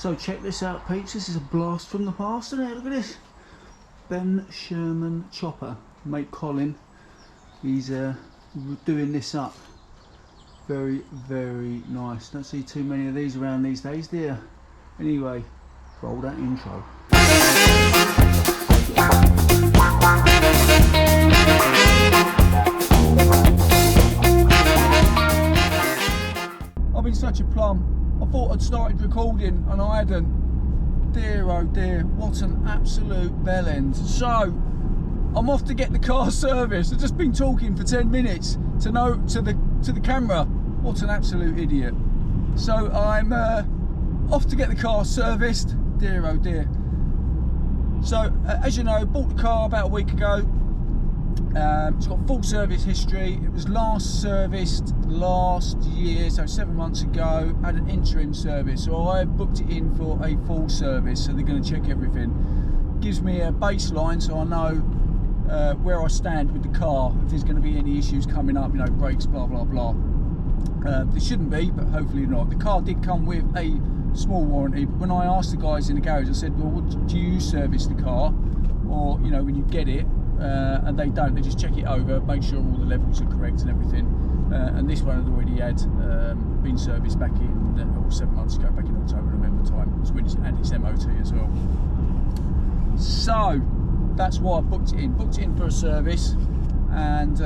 So check this out, peeps. This is a blast from the past, isn't it? Look at this. Ben Sherman chopper. Mate Colin, he's doing this up. Very, very nice. Don't see too many of these around these days, do you? Anyway, roll that intro. I've been such a plum. I thought I'd started recording and I hadn't. Dear oh dear, what an absolute bell end. So, I'm off to get the car serviced. I've just been talking for 10 minutes to the camera. What an absolute idiot. So I'm off to get the car serviced. Dear oh dear. So as you know, bought the car about a week ago. It's got full service history. It was last serviced last year, so 7 months ago. Had an interim service, so I booked it in for a full service. So they're going to check everything. Gives me a baseline, so I know where I stand with the car. If there's going to be any issues coming up, you know, brakes, blah blah blah. There shouldn't be, but hopefully not. The car did come with a small warranty, but when I asked the guys in the garage, I said, well, do you service the car, or you know, when you get it? And they don't, they just check it over, make sure all the levels are correct and everything. And this one had already been serviced back in 7 months ago, back in October, November time. It's when it's had its MOT as well. So that's why I booked it in for a service. And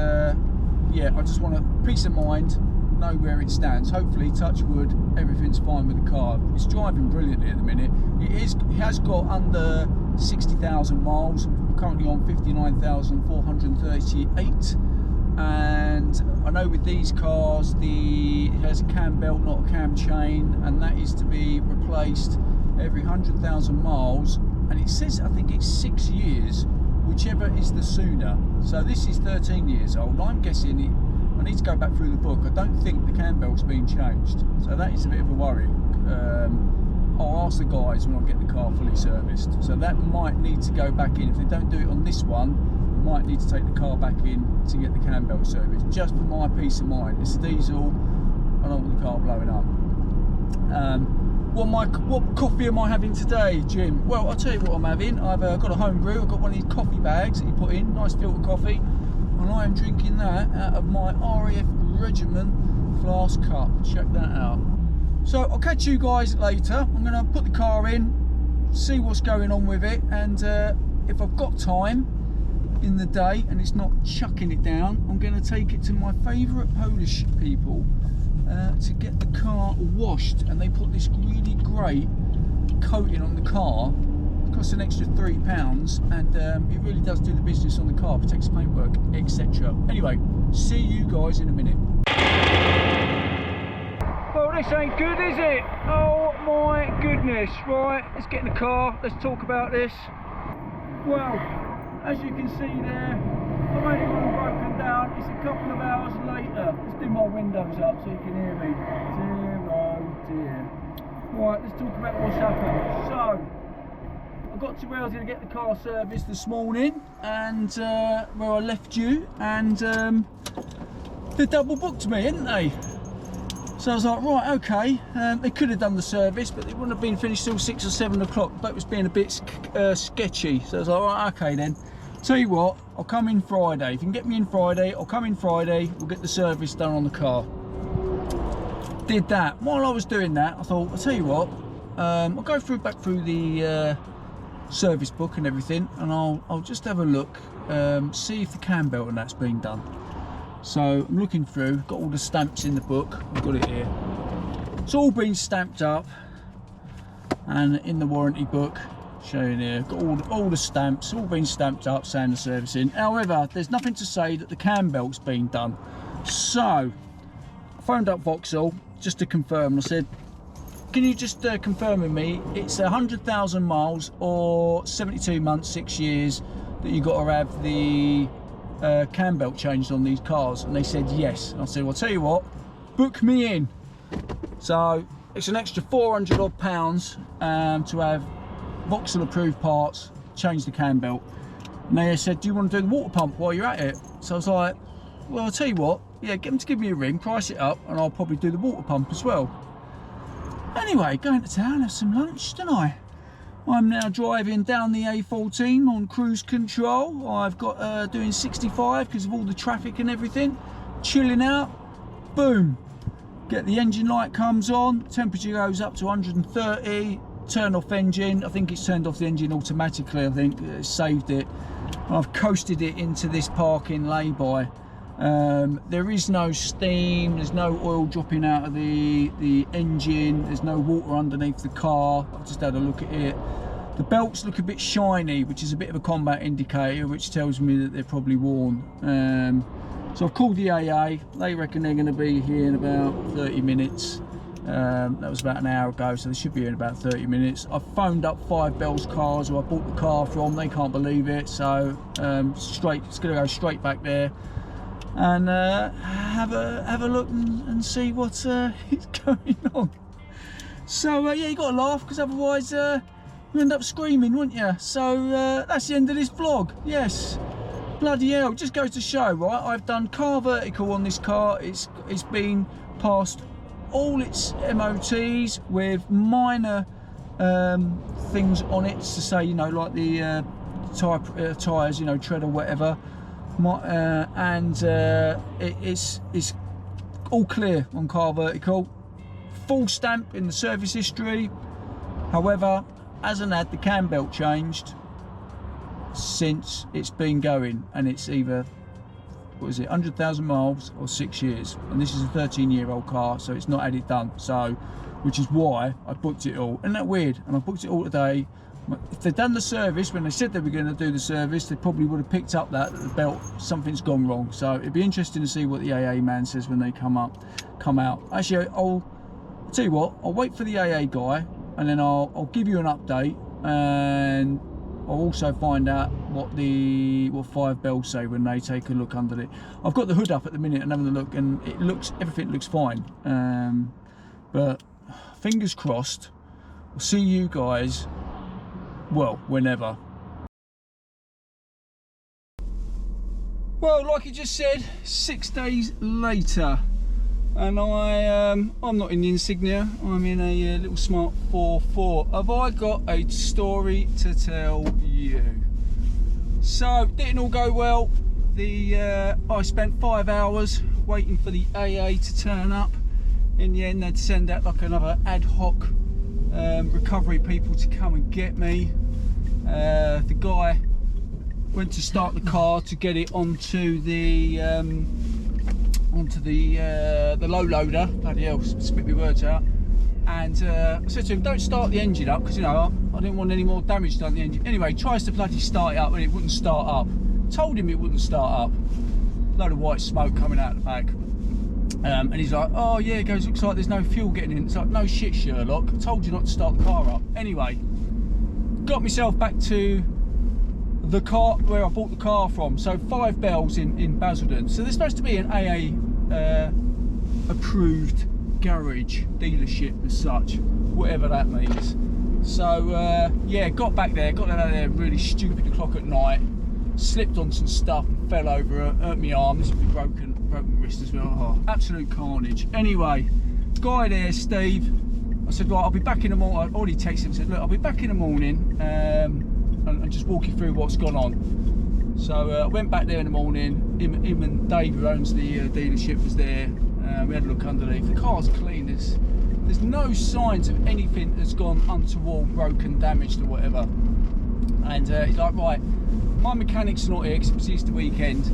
yeah, I just want a peace of mind, know where it stands. Hopefully, touch wood, everything's fine with the car. It's driving brilliantly at the minute. It has got under 60,000 miles. I'm currently on 59,438, and I know with these cars it has a cam belt, not a cam chain, and that is to be replaced every 100,000 miles, and it says, I think it's 6 years, whichever is the sooner. So this is 13 years old. I'm guessing I need to go back through the book. I don't think the cam belt's been changed, so that is a bit of a worry. I'll ask the guys when I get the car fully serviced. So that might need to go back in. If they don't do it on this one, I might need to take the car back in to get the cam belt serviced, just for my peace of mind. It's a diesel, I don't want the car blowing up. What coffee am I having today, Jim? Well, I'll tell you what I'm having. I've got a home brew. I've got one of these coffee bags that you put in, nice filter coffee, and I am drinking that out of my RAF Regiment flask cup. Check that out. So I'll catch you guys later. I'm going to put the car in, see what's going on with it, and if I've got time in the day and it's not chucking it down, I'm going to take it to my favourite Polish people to get the car washed. And they put this really great coating on the car. It costs an extra £3, and it really does do the business on the car, protects paintwork, etc. Anyway, see you guys in a minute. Well, this ain't good, is it? Oh my goodness. Right, let's get in the car, let's talk about this. Well, as you can see there, I've only got them broken down. It's a couple of hours later. Let's do my windows up so you can hear me. Dear oh dear. Right, let's talk about what's happened. So, I got to where I was going to get the car serviced this morning, and where I left you, and they double booked me, didn't they? So I was like, right, okay, they could have done the service, but it wouldn't have been finished till 6 or 7 o'clock. But it was being a bit sketchy. So I was like, right, okay then. Tell you what, I'll come in Friday. If you can get me in Friday, I'll come in Friday. We'll get the service done on the car. Did that. While I was doing that, I thought, I'll tell you what, I'll go back through the service book and everything, and I'll just have a look, see if the cam belt and that's been done. So I'm looking through, got all the stamps in the book, I've got it here. It's all been stamped up, and in the warranty book, showing here, got all the stamps, all been stamped up, saying the servicing. However, there's nothing to say that the cam belt's been done. So I phoned up Vauxhall just to confirm, and I said, can you just confirm with me, it's 100,000 miles or 72 months, 6 years that you got to have the cam belt changed on these cars? And they said yes. And I said, well, I'll tell you what, book me in. So it's an extra 400 odd pounds to have Vauxhall approved parts, change the cam belt. And they said, do you want to do the water pump while you're at it? So I was like, well, I'll tell you what, yeah, get them to give me a ring, price it up, and I'll probably do the water pump as well. Anyway, going to town, have some lunch, don't I? I'm now driving down the A14 on cruise control. I've got doing 65 because of all the traffic and everything. Chilling out, boom. Get the engine light comes on, temperature goes up to 130, turn off engine. I think it's turned off the engine automatically, I think it saved it. I've coasted it into this parking lay-by. There is no steam, there's no oil dropping out of the engine, there's no water underneath the car. I've just had a look at it. The belts look a bit shiny, which is a bit of a combat indicator, which tells me that they're probably worn. So I've called the AA. They reckon they're going to be here in about 30 minutes. That was about an hour ago, so they should be here in about 30 minutes. I've phoned up Five Bells Cars, who I bought the car from. They can't believe it, so it's going to go straight back there and have a look and see what's going on. So yeah, you got to laugh, because otherwise you end up screaming, wouldn't you? So that's the end of this vlog. Yes, bloody hell, just goes to show, right? I've done car vertical on this car. It's been past all its MOTs with minor things on it to say, you know, like the tyres, you know, tread or whatever. It's all clear on car vertical. Full stamp in the service history. However, hasn't had the cam belt changed since it's been going, and it's either, what is it, 100,000 miles or 6 years, and this is a 13-year-old car, so it's not had it done. So, which is why I booked it all. Isn't that weird? And I booked it all today. If they'd done the service when they said they were going to do the service, they probably would have picked up that the belt, something's gone wrong. So it'd be interesting to see what the AA man says when they come out. Actually, I'll tell you what, I'll wait for the AA guy, and then I'll give you an update, and I'll also find out what Five Bells say when they take a look under it. I've got the hood up at the minute and having a look, and everything looks fine. But fingers crossed. I'll see you guys, well, whenever. Well, like I just said, 6 days later, and I'm not in the Insignia. I'm in a little Smart 4.4. Have I got a story to tell you? So didn't all go well. I spent 5 hours waiting for the AA to turn up. In the end, they'd send out like another ad hoc recovery people to come and get me. The guy went to start the car to get it onto the low loader. Bloody hell, spit my words out. And I said to him, don't start the engine up, because, you know, I didn't want any more damage done to the engine. Anyway, he tries to bloody start it up, and it wouldn't start up. Told him it wouldn't start up. Load of white smoke coming out the back. And he's like, oh yeah, he goes, looks like there's no fuel getting in. It's like, no shit, Sherlock, I told you not to start the car up. Anyway, got myself back to the car where I bought the car from. So Five Bells in Basildon. So there's supposed to be an AA approved garage dealership as such, whatever that means. So yeah, got back there, got out of there really stupid o'clock at night, slipped on some stuff and fell over, hurt my arm. This would be broken wrist as well. Oh, absolute carnage. Anyway, guy there, Steve, I said, right, I'll be back in the morning. I already texted him and said, look, I'll be back in the morning and just walk you through what's gone on. So I went back there in the morning. Him and Dave, who owns the dealership, was there. We had a look underneath. The car's clean. There's no signs of anything that's gone untoward, broken, damaged or whatever. And he's like, right, my mechanic's not here because it was Easter weekend.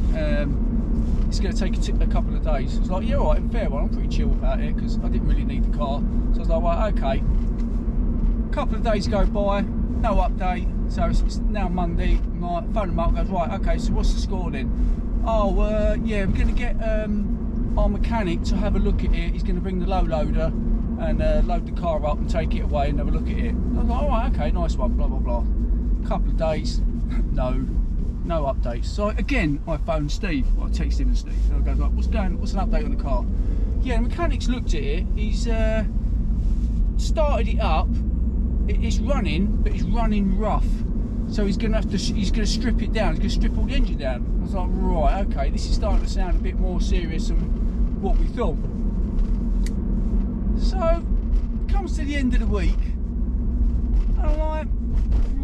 It's going to take a couple of days. I was like, yeah, all right, fair one. I'm pretty chill about it because I didn't really need the car. So I was like, right, okay. A couple of days go by, no update. So it's now Monday. I'm like, phone him up, goes, right, okay, so what's the score then? Oh, yeah, we're going to get our mechanic to have a look at it. He's going to bring the low loader and load the car up and take it away and have a look at it. I was like, all right, okay, nice one, blah, blah, blah. Couple of days, no updates. So again, I phoned Steve. Well, I texted him and Steve. So I go, like, what's an update on the car? Yeah, the mechanic's looked at it. He's started it up. It's running, but it's running rough. So he's gonna strip it down. He's gonna strip all the engine down. I was like, right, okay, this is starting to sound a bit more serious than what we thought. So comes to the end of the week, and I'm like,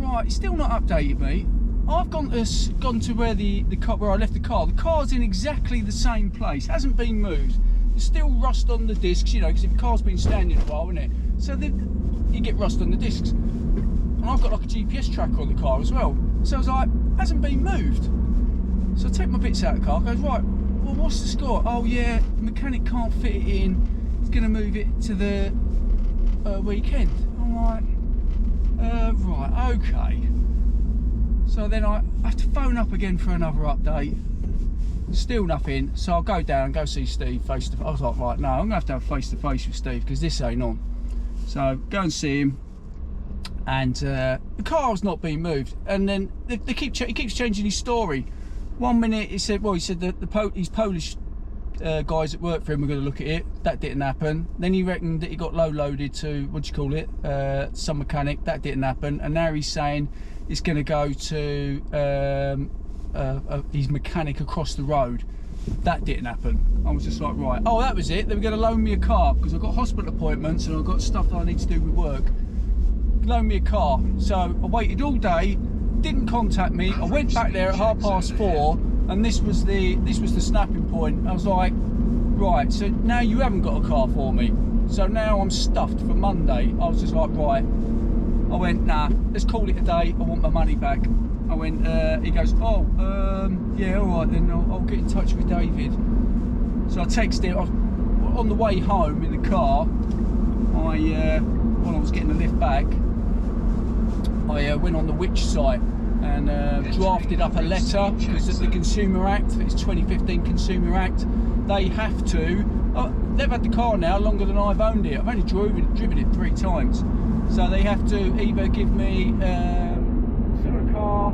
right, it's still not updated me. I've gone to where the car, where I left the car. The car's in exactly the same place, hasn't been moved. There's still rust on the discs, you know, because the car's been standing a while, isn't it? So you get rust on the discs. And I've got like a GPS tracker on the car as well. So I was like, hasn't been moved. So I take my bits out of the car, goes, right, well, what's the score? Oh yeah, the mechanic can't fit it in. He's going to move it to the weekend. I'm like, right, okay. So then I have to phone up again for another update. Still nothing. So I'll go down and go see Steve face to face. I was like, right, no, I'm going to have face to face with Steve because this ain't on. So go and see him. And the car's not being moved. And then he keeps changing his story. 1 minute he said, well, he said that his Polish guys that work for him were going to look at it. That didn't happen. Then he reckoned that he got low loaded to, what do you call it, some mechanic. That didn't happen. And now he's saying it's going to go to his mechanic across the road. That didn't happen. I was just like, right, oh, that was it. They were going to loan me a car because I've got hospital appointments and I've got stuff that I need to do with work. Loan me a car. So I waited all day, didn't contact me. I went back there at 4:30 and this was the snapping point. I was like, right, so now you haven't got a car for me. So now I'm stuffed for Monday. I was just like, right. I went, nah, let's call it a day. I want my money back. I went, he goes, oh, yeah, all right then, I'll get in touch with David. So I texted him. On the way home in the car, when I was getting the lift back, I went on the Which site and drafted up a letter because of the Consumer Act, it's 2015 Consumer Act. They have to, they've had the car now longer than I've owned it. I've only driven it 3 times. So they have to either give me a car